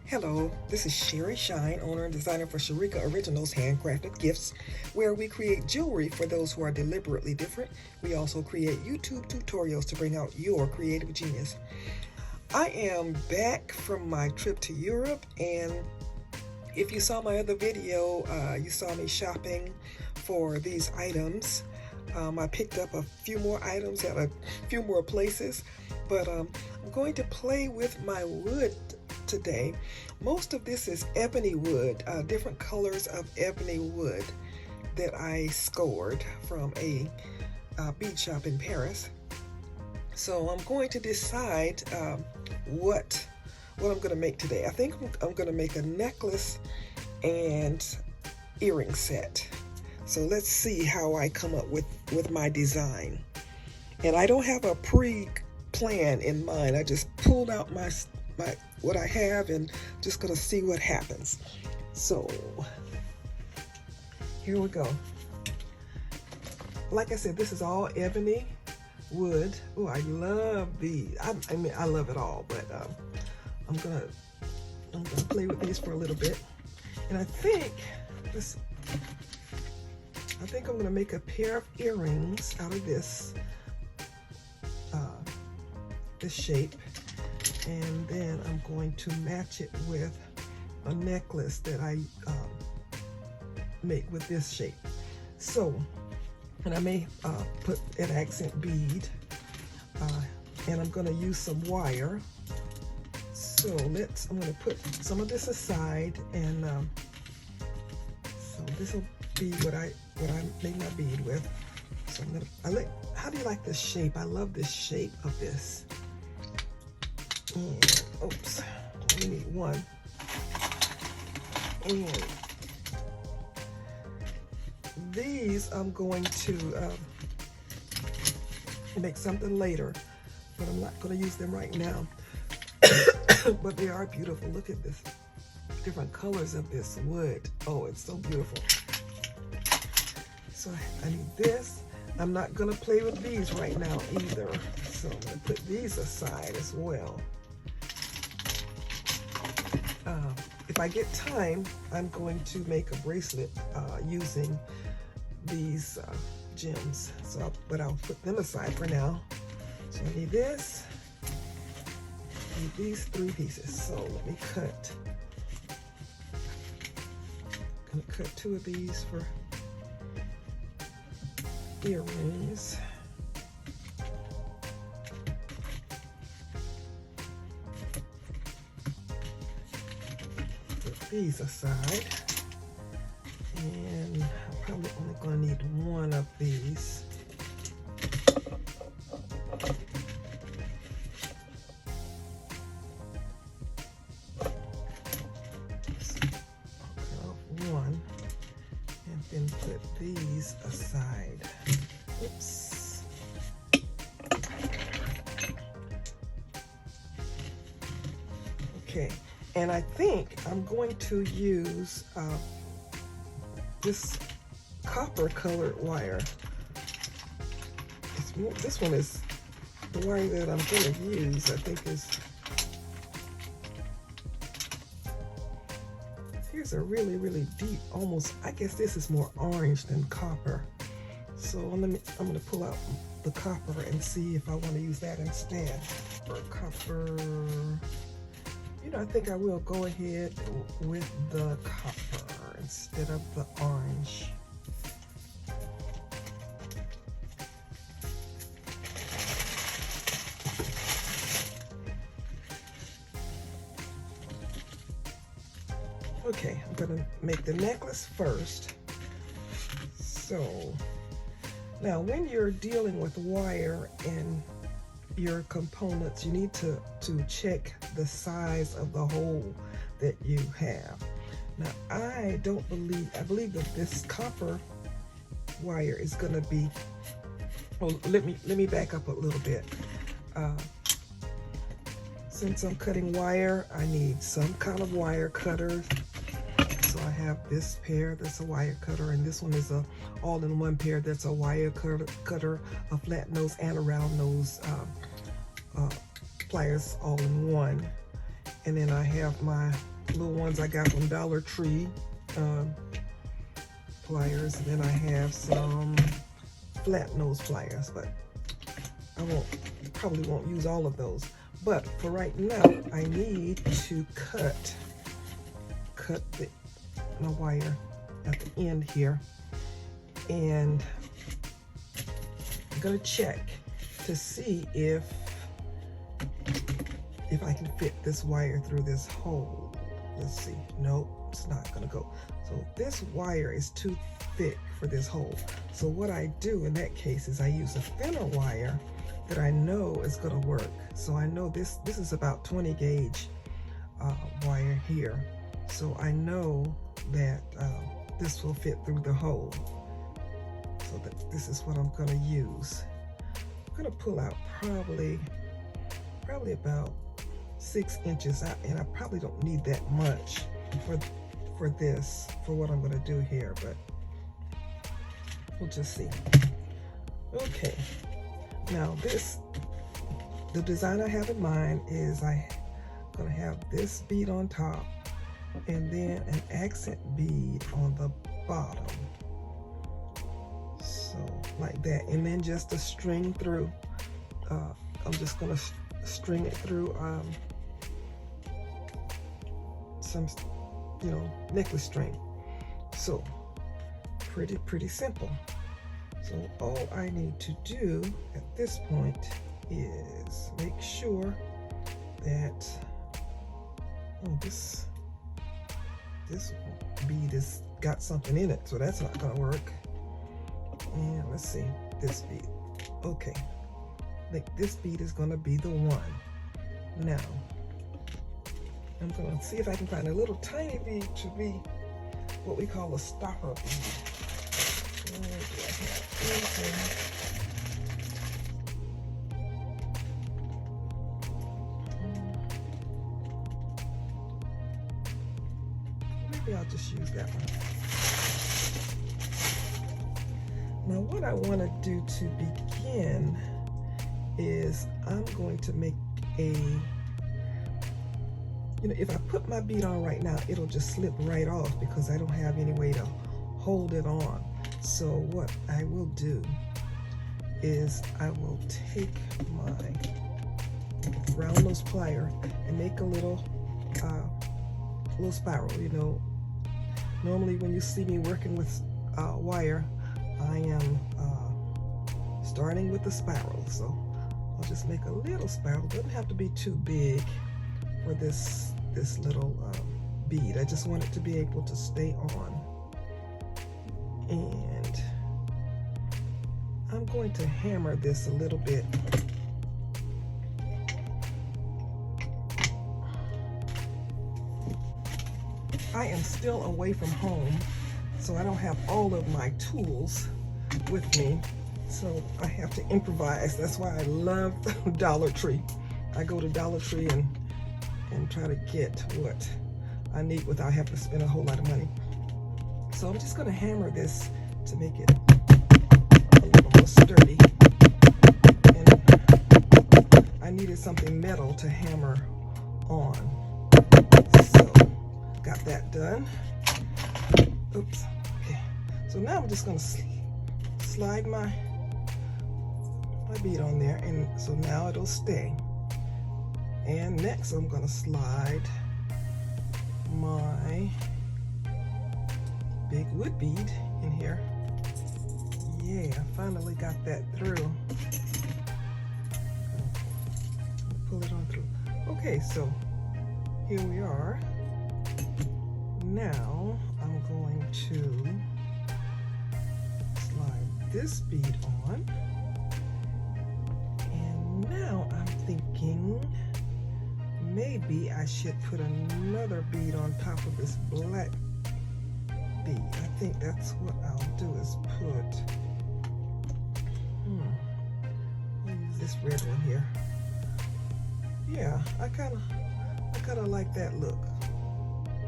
Hello, this is Sherry Shine, owner and designer for Sherika Originals Handcrafted Gifts, where we create jewelry for those who are deliberately different. We also create YouTube tutorials to bring out your creative genius. I am back from my trip to Europe, and if you saw my other video, you saw me shopping for these items. I picked up a few more items at a few more places, but I'm going to play with my wood today. Most of this is ebony wood, different colors of ebony wood that I scored from a bead shop in Paris. So I'm going to decide what I'm going to make today. I think I'm going to make a necklace and earring set. So let's see how I come up with my design. And I don't have a pre-plan in mind. I just pulled out my what I have and just gonna see what happens. So here we go. Like I said, this is all ebony wood. Oh, I love these. I mean, I love it all, but I'm gonna play with these for a little bit. And I think I'm gonna make a pair of earrings out of this shape. And then I'm going to match it with a necklace that I make with this shape. So, and I may put an accent bead, and I'm going to use some wire. So I'm going to put some of this aside, and so this will be what I make my bead with. So how do you like this shape? I love this shape of this. And, oops, we need one. And these I'm going to make something later, but I'm not going to use them right now. But they are beautiful. Look at this, different colors of this wood. Oh, it's so beautiful. So I need this. I'm not going to play with these right now either. So I'm going to put these aside as well. If I get time, I'm going to make a bracelet using these gems. But I'll put them aside for now. So I need this. I need these 3 pieces. So let me cut. I'm gonna cut 2 of these for earrings. These aside, and I'm probably only going to need 1 of these. So I'll cut off 1 and then put these aside. Oops. Okay. And I think I'm going to use this copper colored wire. This one is the wire that I'm going to use. I think here's a really, really deep, almost, I guess this is more orange than copper. So I'm going to pull out the copper and see if I want to use that instead. For copper. You know, I think I will go ahead with the copper instead of the orange. Okay, I'm gonna make the necklace first. So, now when you're dealing with wire and your components, you need to check the size of the hole that you have. Now I believe that this copper wire is going to be, oh, let me back up a little bit. Since I'm cutting wire, I need some kind of wire cutter. So I have this pair that's a wire cutter, and this one is a all-in-one pair that's a wire cutter, a flat nose and a round nose pliers all in one. And then I have my little ones I got from Dollar Tree, pliers. And then I have some flat nose pliers, but I probably won't use all of those. But for right now, I need to cut my wire at the end here, and I'm gonna check to see if I can fit this wire through this hole. Let's see. Nope, it's not gonna go. So this wire is too thick for this hole. So what I do in that case is I use a thinner wire that I know is gonna work. So I know this is about 20 gauge wire here. So I know that this will fit through the hole. So that this is what I'm gonna use. I'm gonna pull out probably about 6 inches out, and I probably don't need that much for this, for what I'm gonna do here, but we'll just see. Okay, now the design I have in mind is I'm gonna have this bead on top and then an accent bead on the bottom. So like that, and then just a string through. I'm just gonna string it through some, necklace string. So pretty simple. So all I need to do at this point is make sure that this bead has got something in it, so that's not gonna work. And let's see, this bead. Okay, I think this bead is gonna be the one. Now, I'm gonna see if I can find a little tiny bead to be what we call a stopper bead. Maybe I'll just use that one. Now what I want to do to begin is I'm going to make a, if I put my bead on right now, it'll just slip right off because I don't have any way to hold it on. So what I will do is I will take my round nose plier and make a little spiral. Normally when you see me working with wire, I am starting with the spiral. So I'll just make a little spiral. It doesn't have to be too big for this little bead. I just want it to be able to stay on. And I'm going to hammer this a little bit. I am still away from home, so I don't have all of my tools with me, so I have to improvise. That's why I love Dollar Tree. I go to Dollar Tree and try to get what I need without having to spend a whole lot of money. So I'm just going to hammer this to make it a little more sturdy. And I needed something metal to hammer on. So got that done. Oops. Okay. So now I'm just going to slide my bead on there, and so now it'll stay. And next I'm going to slide my big wood bead in here. Yeah, I finally got that through. Pull it on through. Okay, so here we are. Now I'm going to slide this bead on. And now I'm thinking maybe I should put another bead on top of this black bead. I think that's what I'll do, is put, I'll use this red one here. Yeah, I kind of like that look.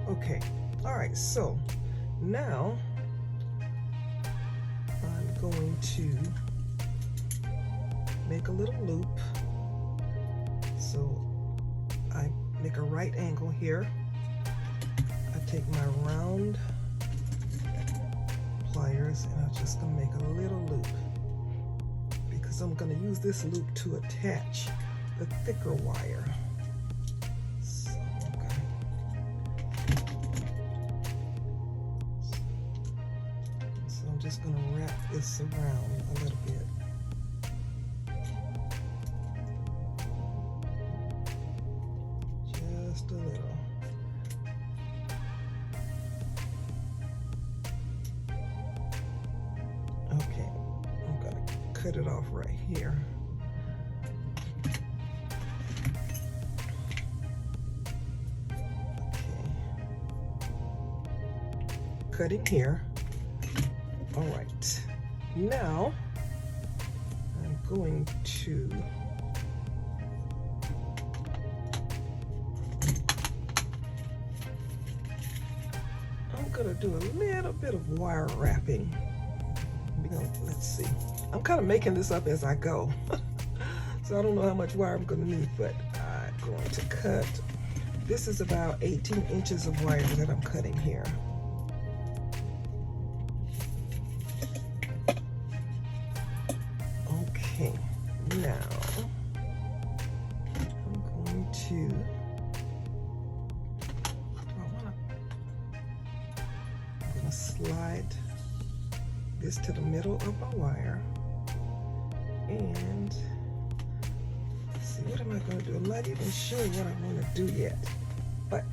Okay, all right, so now I'm going to make a little loop. So I make a right angle here. I take my round pliers and I'm just gonna make a little loop because I'm gonna use this loop to attach the thicker wire. So I'm just gonna wrap this around a little bit. Just a little. Okay, I'm gonna cut it off right here. Okay. Cutting here. All right. Now I'm going to do a little bit of wire wrapping. Let's see. I'm kind of making this up as I go. So I don't know how much wire I'm going to need, but I'm going to cut. This is about 18 inches of wire that I'm cutting here. Okay, now I'm going to slide this to the middle of my wire, and let's see, what am I going to do? I'm not even sure what I want to do yet, but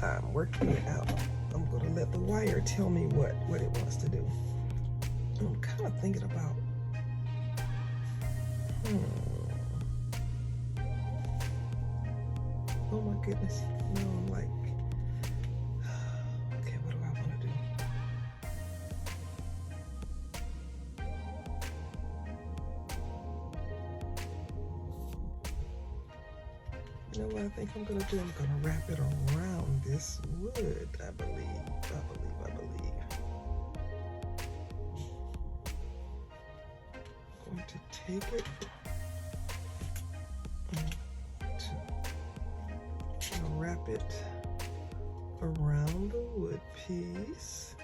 I'm working it out. I'm going to let the wire tell me what it wants to do. I'm kind of thinking about oh my goodness, no, I'm like, you know what I think I'm gonna do? I'm gonna wrap it around this wood, I believe. I'm going to take it and wrap it around the wood piece,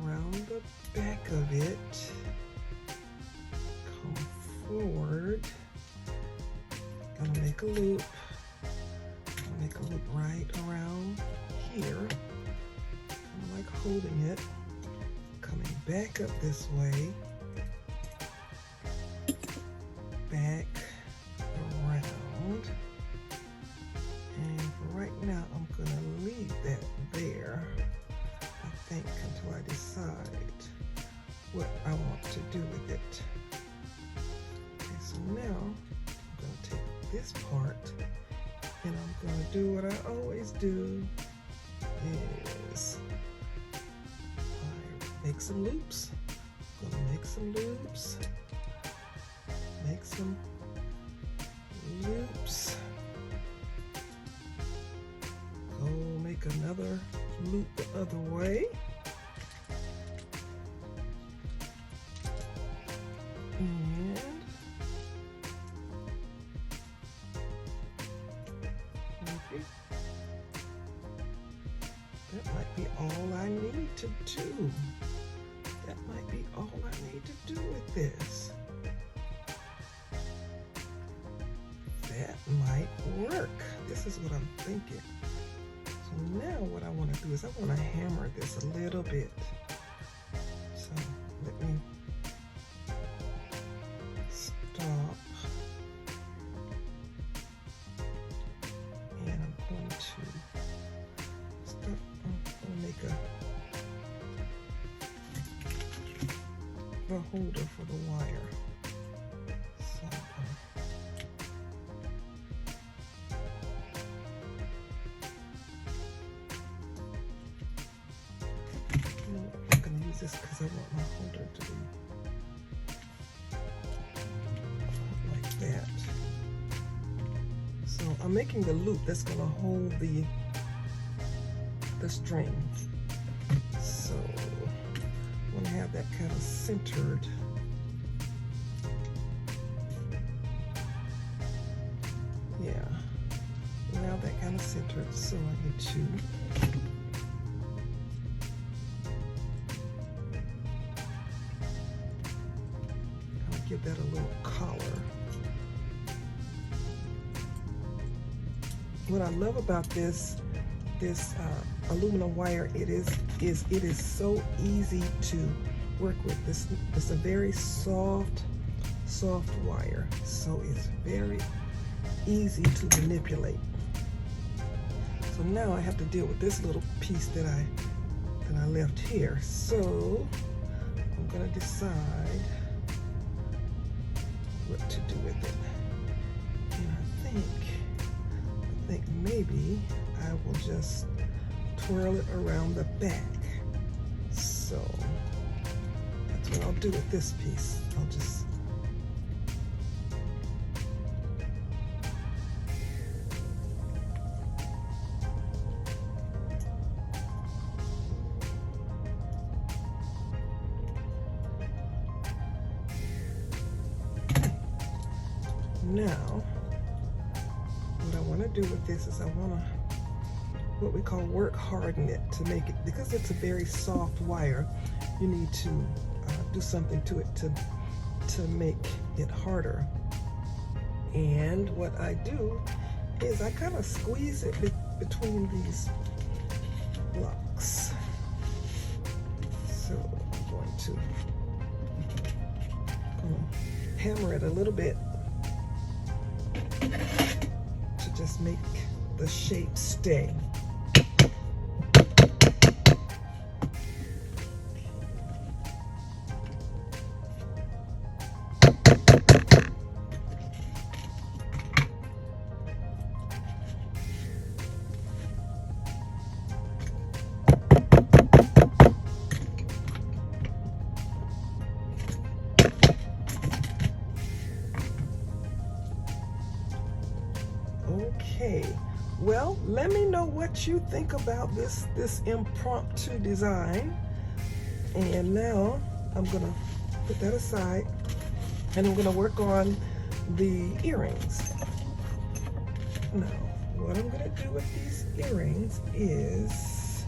around the back of it, come forward. Gonna make a loop. Right around here. Kind of like holding it. Coming back up this way. Back around. And for right now, I'm gonna leave that there, I think, until I decide what I want to do with it. Okay, so now this part, and I'm going to do what I always do, is I make some loops. I'm going to make some loops, go make another loop the other way, and that might be all I need to do. That might be all I need to do with this. That might work. This is what I'm thinking. So now what I want to do is I want to hammer this a little bit. So let me stop. And I'm going to stop. I'm going to make the holder for the wire. So I'm going to use this because I want my holder to be like that. So I'm making the loop that's going to hold the string. So I want to have that kind of centered. Yeah, centered, so I need to give that a little collar. What I love about this aluminum wire, it is so easy to work with. This it's a very soft wire, so it's very easy to manipulate. So now I have to deal with this little piece that I left here. So I'm gonna decide what to do with it. And I think maybe I will just twirl it around the back. So that's what I'll do with this piece. I'll just now, what I want to do with this is I want to, what we call work harden it to make it, because it's a very soft wire, you need to do something to it to make it harder. And what I do is I kind of squeeze it between these blocks. So I'm going to hammer it a little bit to just make the shape stay. Okay, well, let me know what you think about this impromptu design. And now I'm gonna put that aside and I'm gonna work on the earrings. Now, what I'm gonna do with these earrings is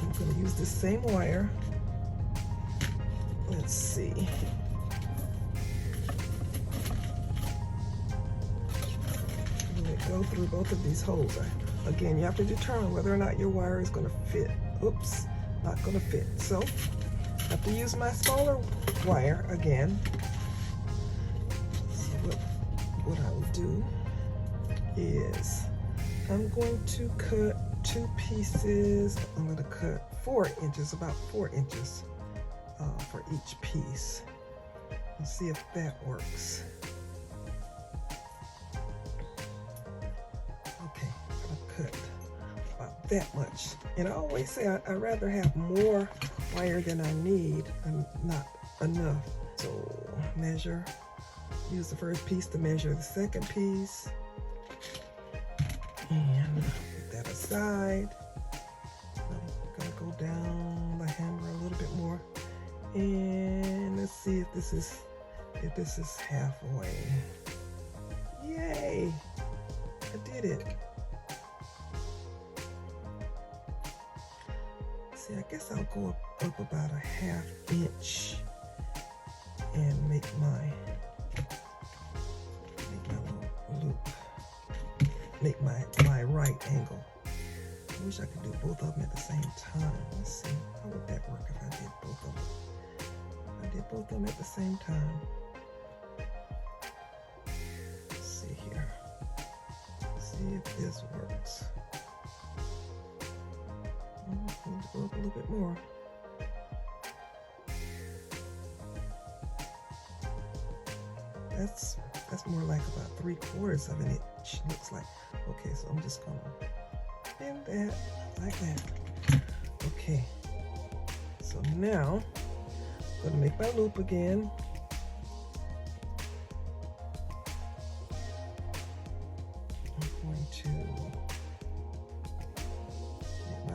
I'm gonna use the same wire. Let's see. Go through both of these holes. Again, you have to determine whether or not your wire is going to fit. Oops, not going to fit. So I have to use my smaller wire again. So what I will do is I'm going to cut two pieces. I'm going to cut 4 inches, about 4 inches for each piece. Let's see if that works. That much. And I always say I'd rather have more wire than I need and not enough. So measure, use the first piece to measure the second piece. And put that aside. I'm gonna go down the hammer a little bit more. And let's see if this is halfway. Yay! I did it. I guess I'll go up about a ½ inch and make my little loop, make my right angle. I wish I could do both of them at the same time. Let's see, how would that work if I did both of them? If I did both of them at the same time. Let's see here. See if this works. Need to go up a little bit more. That's more like about 3/4 of an inch, looks like. Okay, so I'm just gonna bend that like that. Okay, so now I'm gonna make my loop again. I'm going to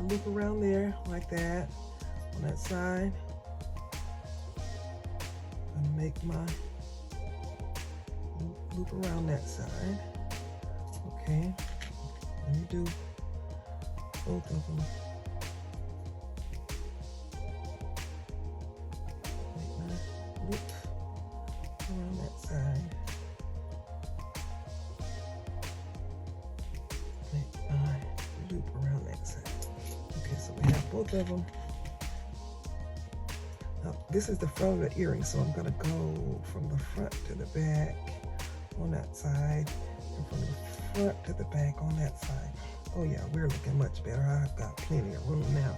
loop around there like that on that side and make my loop around that side. Okay, let me do both of them. Make my loop around that side. Make my loop around that side. Okay, so we have both of them. Now, this is the front of the earring, so I'm going to go from the front to the back on that side, and from the front to the back on that side. Oh yeah, we're looking much better. I've got plenty of room now.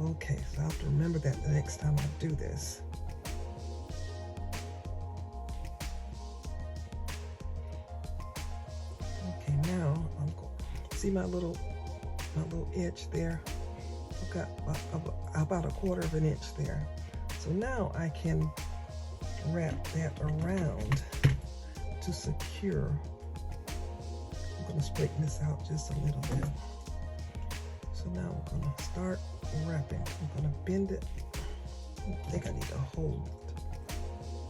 Okay, so I have to remember that the next time I do this. Okay, now I'm going to see my little edge there. I've got about 1/4 of an inch there. So now I can wrap that around to secure. I'm going to straighten this out just a little bit. So now I'm going to start wrapping. I'm going to bend it. I think I need to hold it.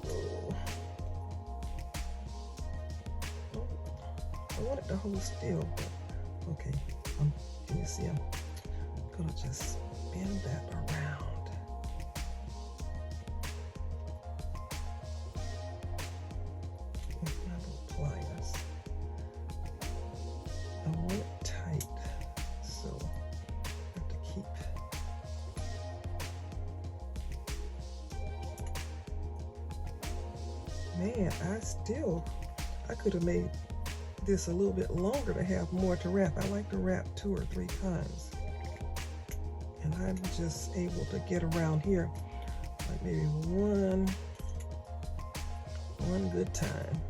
Oh. I want it to hold still, but okay. Can you see? I'm going to just bend that around. With my little pliers. I want it tight, so I have to keep. Man, I could have made this a little bit longer to have more to wrap. I like to wrap 2 or 3 times. And I'm just able to get around here like maybe one good time.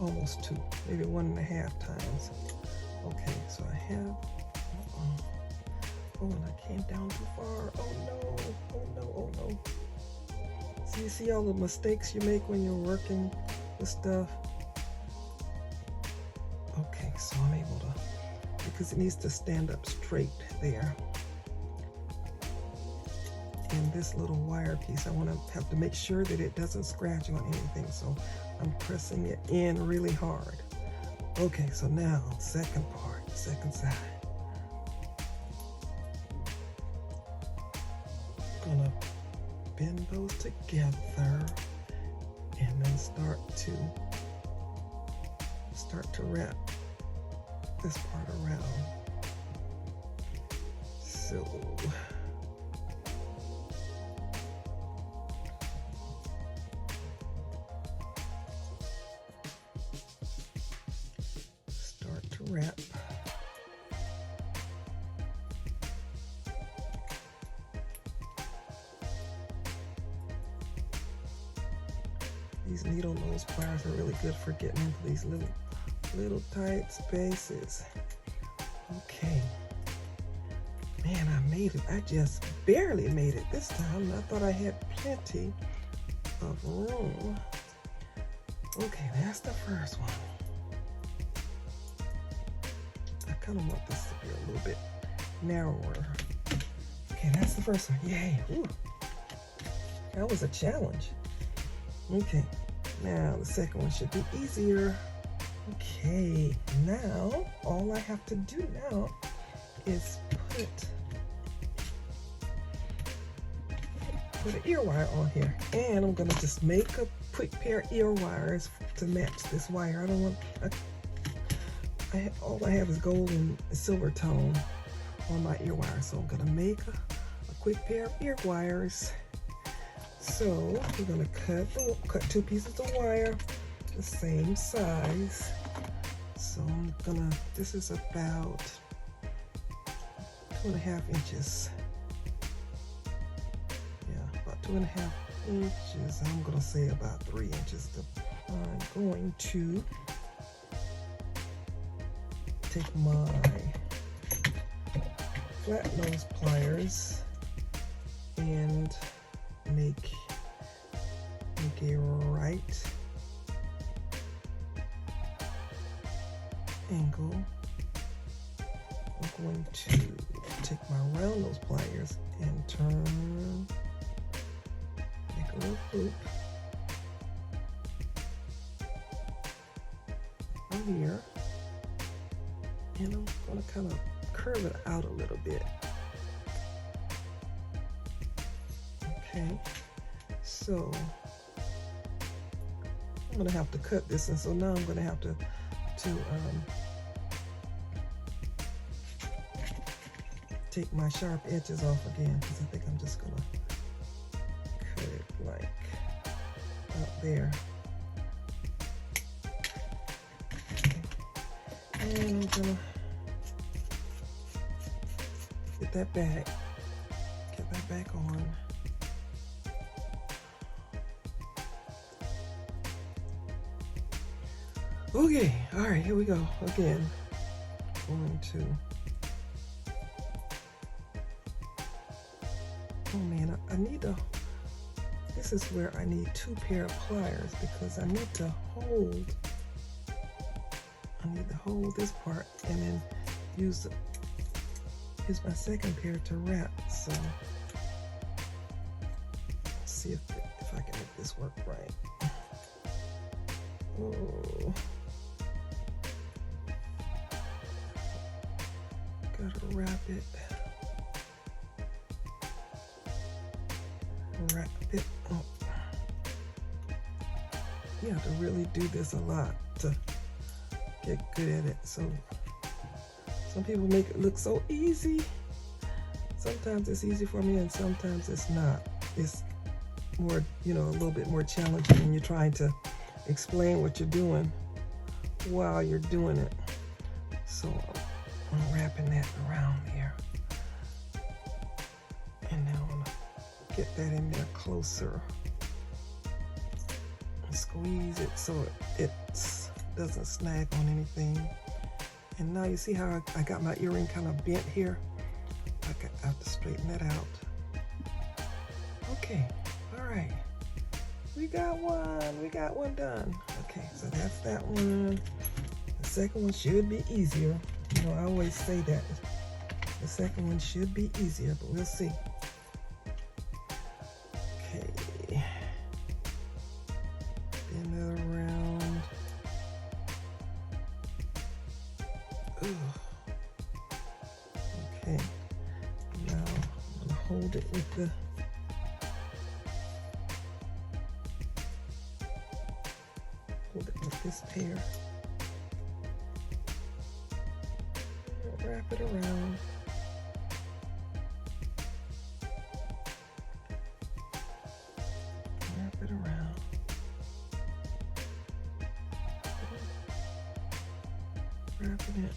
Almost 2, maybe 1.5 times. Okay, so I have, oh, and I came down too far. Oh no, oh no, oh no. So you see all the mistakes you make when you're working with stuff? Okay, so I'm able to, because it needs to stand up straight there. And this little wire piece, I want to have to make sure that it doesn't scratch on anything, so I'm pressing it in really hard. Okay, so now second part, second side. I'm gonna bend those together and then start to wrap this part around. So start to wrap. These needle nose pliers are really good for getting into these little tight spaces. Okay. Man, I made it. I just barely made it this time. I thought I had plenty of room. Okay, that's the first one. I kind of want this to be a little bit narrower. Okay, that's the first one. Yay. Ooh. That was a challenge. Okay, now the second one should be easier. Okay, now all I have to do now is put an ear wire on here, and I'm gonna just make a quick pair of ear wires to match this wire. I don't want. All I have is gold and silver tone on my ear wire, so I'm gonna make a quick pair of ear wires. So we're gonna cut 2 pieces of wire the same size. So I'm gonna, this is about 2.5 inches. Yeah, about 2.5 inches. I'm gonna say about 3 inches. I'm going to take my flat nose pliers and make a right angle. I'm going to take my round nose pliers and turn, make a little loop from here. And I'm going to kind of curve it out a little bit. Okay, so I'm going to have to cut this, and so now I'm going to have to take my sharp edges off again, because I think I'm just going to cut it like up there. And I'm going to get that back on. Okay, all right, here we go again. Going to, oh man, I need to, this is where I need 2 pair of pliers, because I need to hold this part and then use my second pair to wrap. So let's see if I can make this work right. Oh, gotta wrap it. Oh. You have to really do this a lot to get good at it. So some people make it look so easy. Sometimes it's easy for me and sometimes it's not. It's more, a little bit more challenging when you're trying to explain what you're doing while you're doing it. So I'm wrapping that around here. And now I'm gonna get that in there closer. And squeeze it so it doesn't snag on anything. And now you see how I got my earring kind of bent here? I have to straighten that out. Okay, all right. We got one done. Okay, so that's that one. The second one should be easier. I always say that. The second one should be easier, but we'll see. Okay. Spin that around. Okay, now I'm gonna hold it with this pair. Wrap it around. Wrap it around. Wrapping it.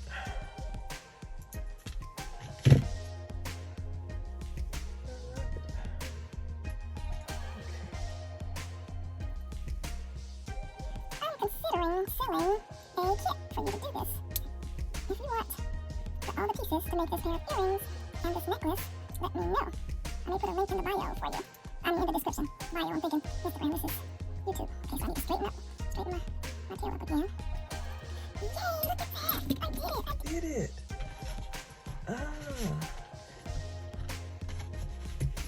Selling a kit for you to do this. If you want all the pieces to make this pair of earrings and this necklace, let me know. I may put a link in the bio for you. In the description. Bio, I'm thinking Instagram, this is YouTube. Okay, so I need to straighten my tail up again. Yay, look at that! I did it!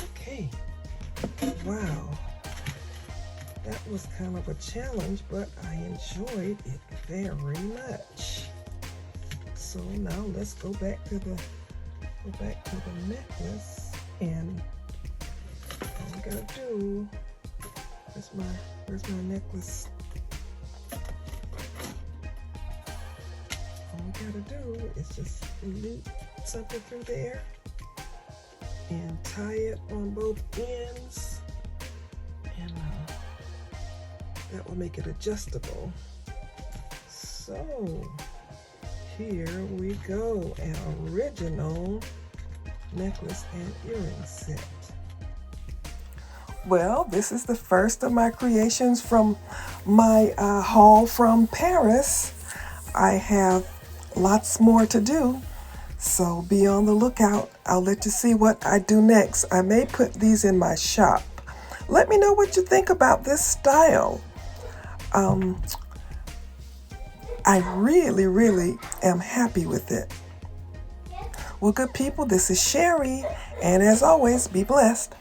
Okay. Wow. That was kind of a challenge, but I enjoyed it very much. So now let's go back to the necklace, and all we gotta do, where's my necklace? All we gotta do is just loop something through there and tie it on both ends, and that will make it adjustable. So here we go, an original necklace and earring set. Well, this is the first of my creations from my haul from Paris. I have lots more to do, so be on the lookout. I'll let you see what I do next. I may put these in my shop. Let me know what you think about this style. I really am happy with it. Well, good people, this is Sherry, and as always, be blessed.